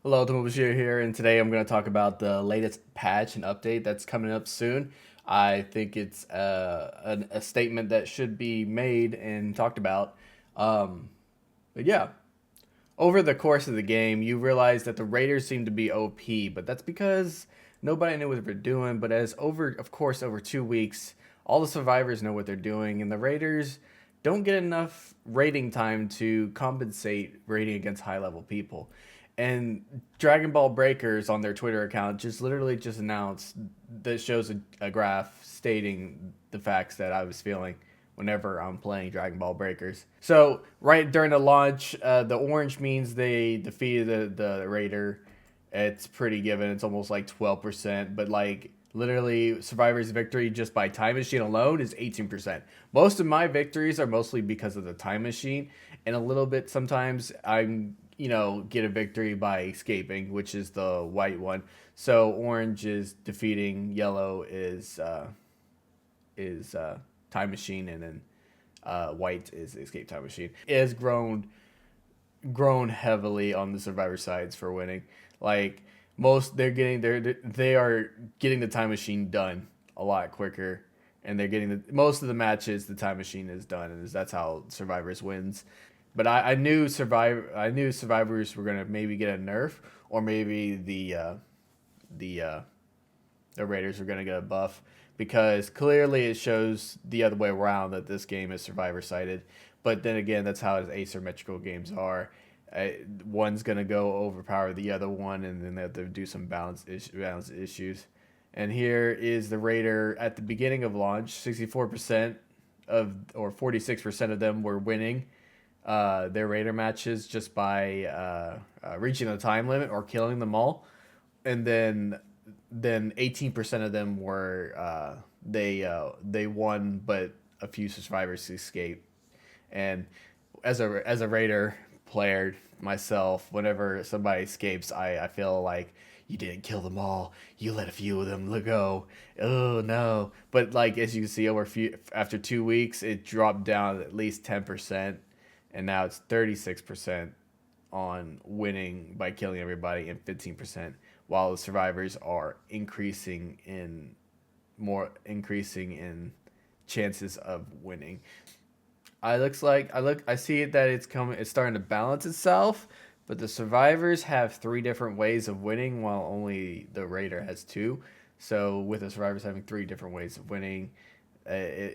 Hello, Ultimobushido here, and today I'm going to talk about the latest patch and update that's coming up soon. I think it's a statement that should be made and talked about. Um, but yeah, over the course of the game, you realize that the Raiders seem to be OP, but that's because nobody knew what they were doing. But of course, over 2 weeks, all the survivors know what they're doing, and the Raiders don't get enough rating time to compensate rating against high level people. And Dragon Ball Breakers on their Twitter account just literally just announced that shows a graph stating the facts that I was feeling whenever I'm playing Dragon Ball Breakers. So right during the launch, the orange means they defeated the raider. It's pretty given. It's almost like 12%, but like literally survivor's victory just by time machine alone is 18%. Most of my victories are mostly because of the time machine, and a little bit sometimes I'm get a victory by escaping, which is the white one. So orange is defeating, yellow is time machine, and then white is escape time machine. It has grown heavily on the survivor sides for winning. Like most, they are getting the time machine done a lot quicker, and they're getting most of the matches. The time machine is done, and that's how survivors wins. But I knew survivors were gonna maybe get a nerf, or maybe the uh, the Raiders are gonna get a buff, because clearly it shows the other way around that this game is survivor sided. But then again, that's how asymmetrical games are. One's gonna go overpower the other one, and then they have to do some balance issues. And here is the Raider at the beginning of launch. 64% of or 46% of them were winning their Raider matches just by reaching the time limit or killing them all. And then 18% of them were they won, but a few survivors escaped. And as a Raider player myself, whenever somebody escapes, I feel like you didn't kill them all. You let a few of them go. Oh no! But like as you can see, after 2 weeks, it dropped down at least 10%, and now it's 36% on winning by killing everybody, and 15%, while the survivors are increasing in chances of winning. I see that it's starting to balance itself, but the survivors have three different ways of winning, while only the raider has two. So with the survivors having three different ways of winning,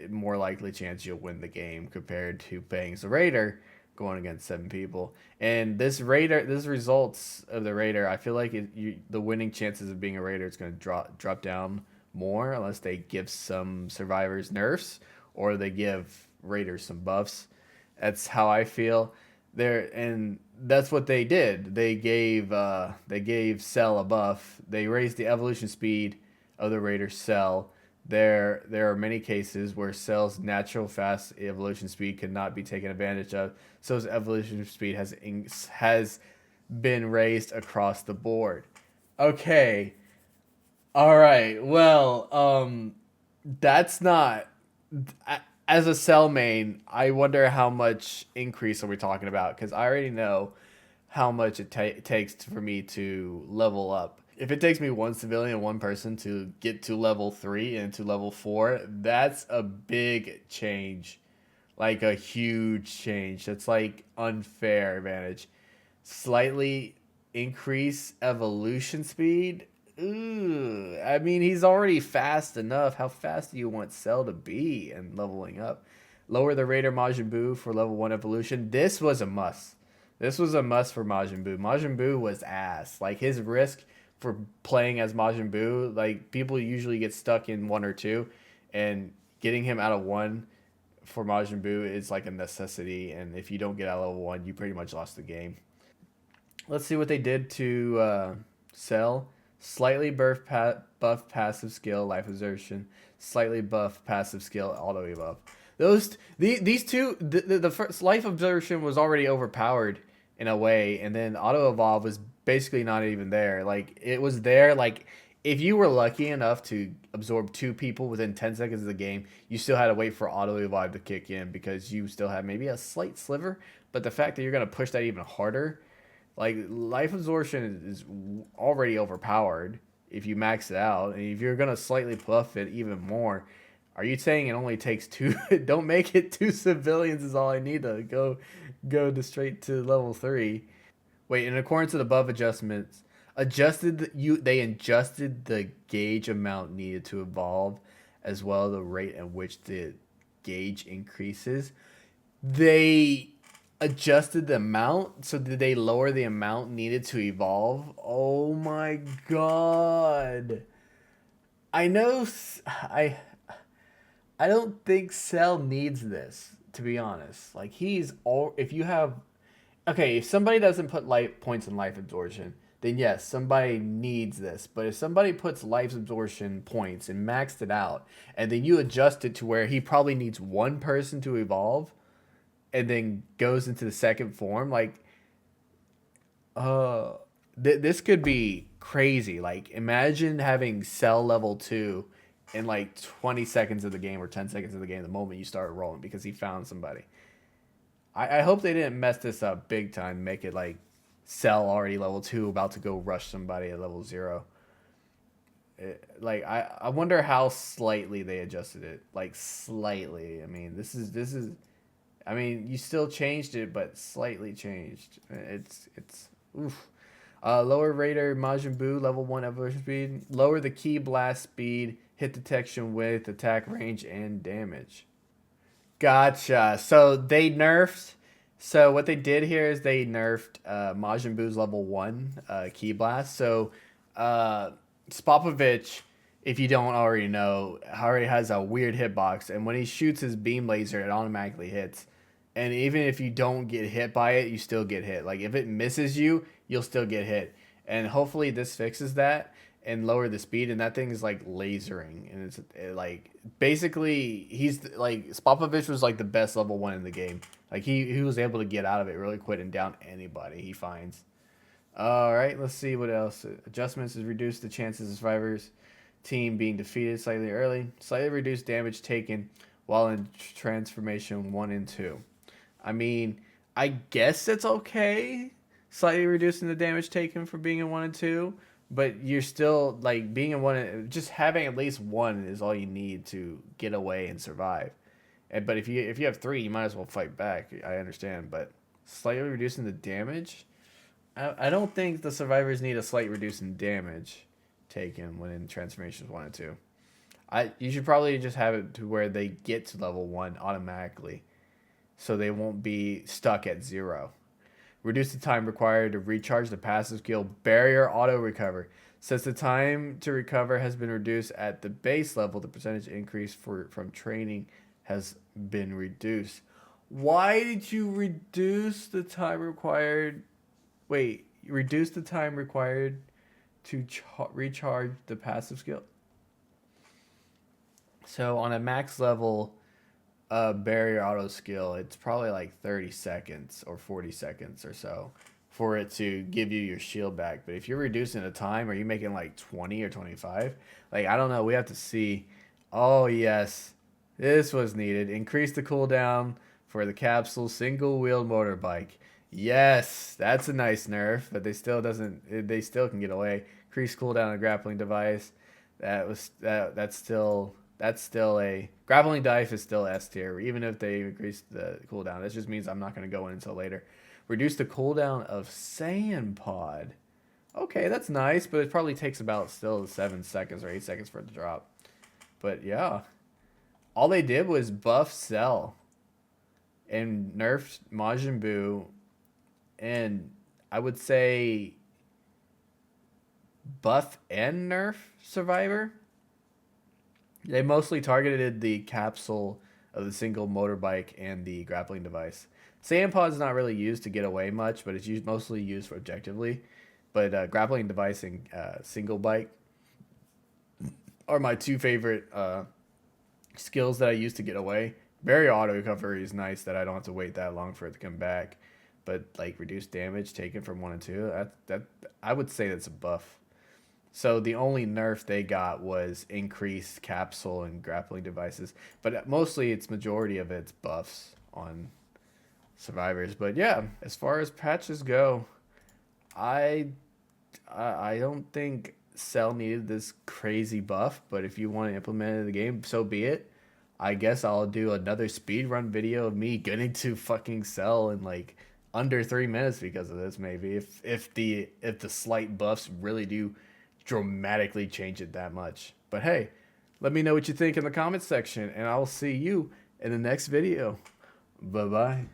more likely chance you'll win the game compared to playing as a raider going against seven people. And this results of the raider, I feel like the winning chances of being a raider is going to drop down more unless they give some survivors nerfs, or they give raiders some buffs. That's how I feel there, and that's what they did. They gave Cell a buff. They raised the evolution speed of the raider Cell. There are many cases where Cell's natural fast evolution speed cannot be taken advantage of, so his evolution speed has been raised across the board. Okay, all right. Well, that's not. As a Cell main, I wonder how much increase are we talking about? Because I already know how much it takes for me to level up. If it takes me one civilian and one person to get to level 3 and to level 4, that's a big change. Like a huge change. That's like unfair advantage. Slightly increase evolution speed. Ooh, I mean, he's already fast enough. How fast do you want Cell to be and leveling up? Lower the Raider Majin Buu for level 1 evolution. This was a must. This was a must for Majin Buu. Majin Buu was ass. Like his risk for playing as Majin Buu, like people usually get stuck in 1 or 2, and getting him out of 1 for Majin Buu is like a necessity. And if you don't get out of level 1, you pretty much lost the game. Let's see what they did to Cell. Slightly buff passive skill, life exertion. Slightly buff passive skill, auto evolve. These two, the first life absorption was already overpowered in a way, and then auto evolve was basically not even there. Like it was there, like if you were lucky enough to absorb two people within 10 seconds of the game, you still had to wait for auto evolve to kick in because you still had maybe a slight sliver. But the fact that you're gonna push that even harder, Like life absorption is already overpowered if you max it out, and if you're gonna slightly buff it even more, are you saying it only takes two? Don't make it two civilians is all I need to go to straight to level 3. Wait, in accordance to the above adjustments, they adjusted the gauge amount needed to evolve, as well as the rate at which the gauge increases. They adjusted the amount, so did they lower the amount needed to evolve? Oh my god! I know. I don't think Cell needs this, to be honest. Like he's all. If you have okay, if somebody doesn't put life points in life absorption, then yes, somebody needs this. But if somebody puts life absorption points and maxed it out, and then you adjust it to where he probably needs one person to evolve, and then goes into the second form, like, uh, this could be crazy. Like, imagine having Cell level 2 in like 20 seconds of the game or 10 seconds of the game, the moment you start rolling, because he found somebody. I hope they didn't mess this up big time, make it like Cell already level 2, about to go rush somebody at level 0. I wonder how slightly they adjusted it. Like, slightly. I mean, this is. I mean, you still changed it, but slightly changed. It's oof. Lower Raider Majin Buu level 1 evolution speed. Lower the key blast speed, hit detection width, attack range, and damage. Gotcha. So they nerfed. So what they did here is they nerfed Majin Buu's level 1 key blast. So uh, Spopovich, if you don't already know, already has a weird hitbox, and when he shoots his beam laser, it automatically hits. And even if you don't get hit by it, you still get hit. Like if it misses you, you'll still get hit. And hopefully this fixes that and lower the speed. And that thing is like lasering, and like basically he's like Spopovich was like the best level 1 in the game. Like he was able to get out of it really quick and down anybody he finds. All right, let's see what else. Adjustments has reduced the chances of survivors team being defeated slightly early. Slightly reduced damage taken while in transformation 1 and 2. I mean, I guess it's okay. Slightly reducing the damage taken for being in 1 and 2, but you're still like being in one. Just having at least one is all you need to get away and survive. But if you have 3, you might as well fight back. I understand, but slightly reducing the damage. I don't think the survivors need a slight reduce in damage taken when in transformations 1 and 2. You should probably just have it to where they get to level 1 automatically, so they won't be stuck at 0. Reduce the time required to recharge the passive skill Barrier Auto Recover. Since the time to recover has been reduced at the base level, the percentage increase from training has been reduced. Why did you reduce the time required? Wait, reduce the time required to recharge the passive skill? So on a max level, barrier auto skill, it's probably like 30 seconds or 40 seconds or so for it to give you your shield back. But if you're reducing the time, are you making like 20 or 25? Like, I don't know. We have to see. Oh, yes. This was needed. Increase the cooldown for the capsule single-wheeled motorbike. Yes, that's a nice nerf, but they still can get away. Increase cooldown on grappling device. That's still a grappling dive is still S tier, even if they increase the cooldown. That just means I'm not going to go in until later. Reduce the cooldown of Sand Pod. Okay, that's nice, but it probably takes about still 7 seconds or 8 seconds for it to drop. But yeah, all they did was buff Cell and nerfed Majin Buu, and I would say buff and nerf Survivor. They mostly targeted the capsule of the single motorbike and the grappling device. Sand Pod's not really used to get away much, but it's mostly used for objectively. But grappling device and single bike are my 2 favorite skills that I use to get away. Barrier auto recovery is nice that I don't have to wait that long for it to come back. But like reduced damage taken from 1 and 2, that I would say that's a buff. So the only nerf they got was increased capsule and grappling devices, but mostly it's majority of it's buffs on survivors. But yeah, as far as patches go, I I don't think Cell needed this crazy buff, but if you want to implement it in the game, so be it. I guess I'll do another speed run video of me getting to fucking Cell in like under 3 minutes because of this. Maybe if the slight buffs really do dramatically change it that much. But hey, let me know what you think in the comments section, and I will see you in the next video. Bye bye.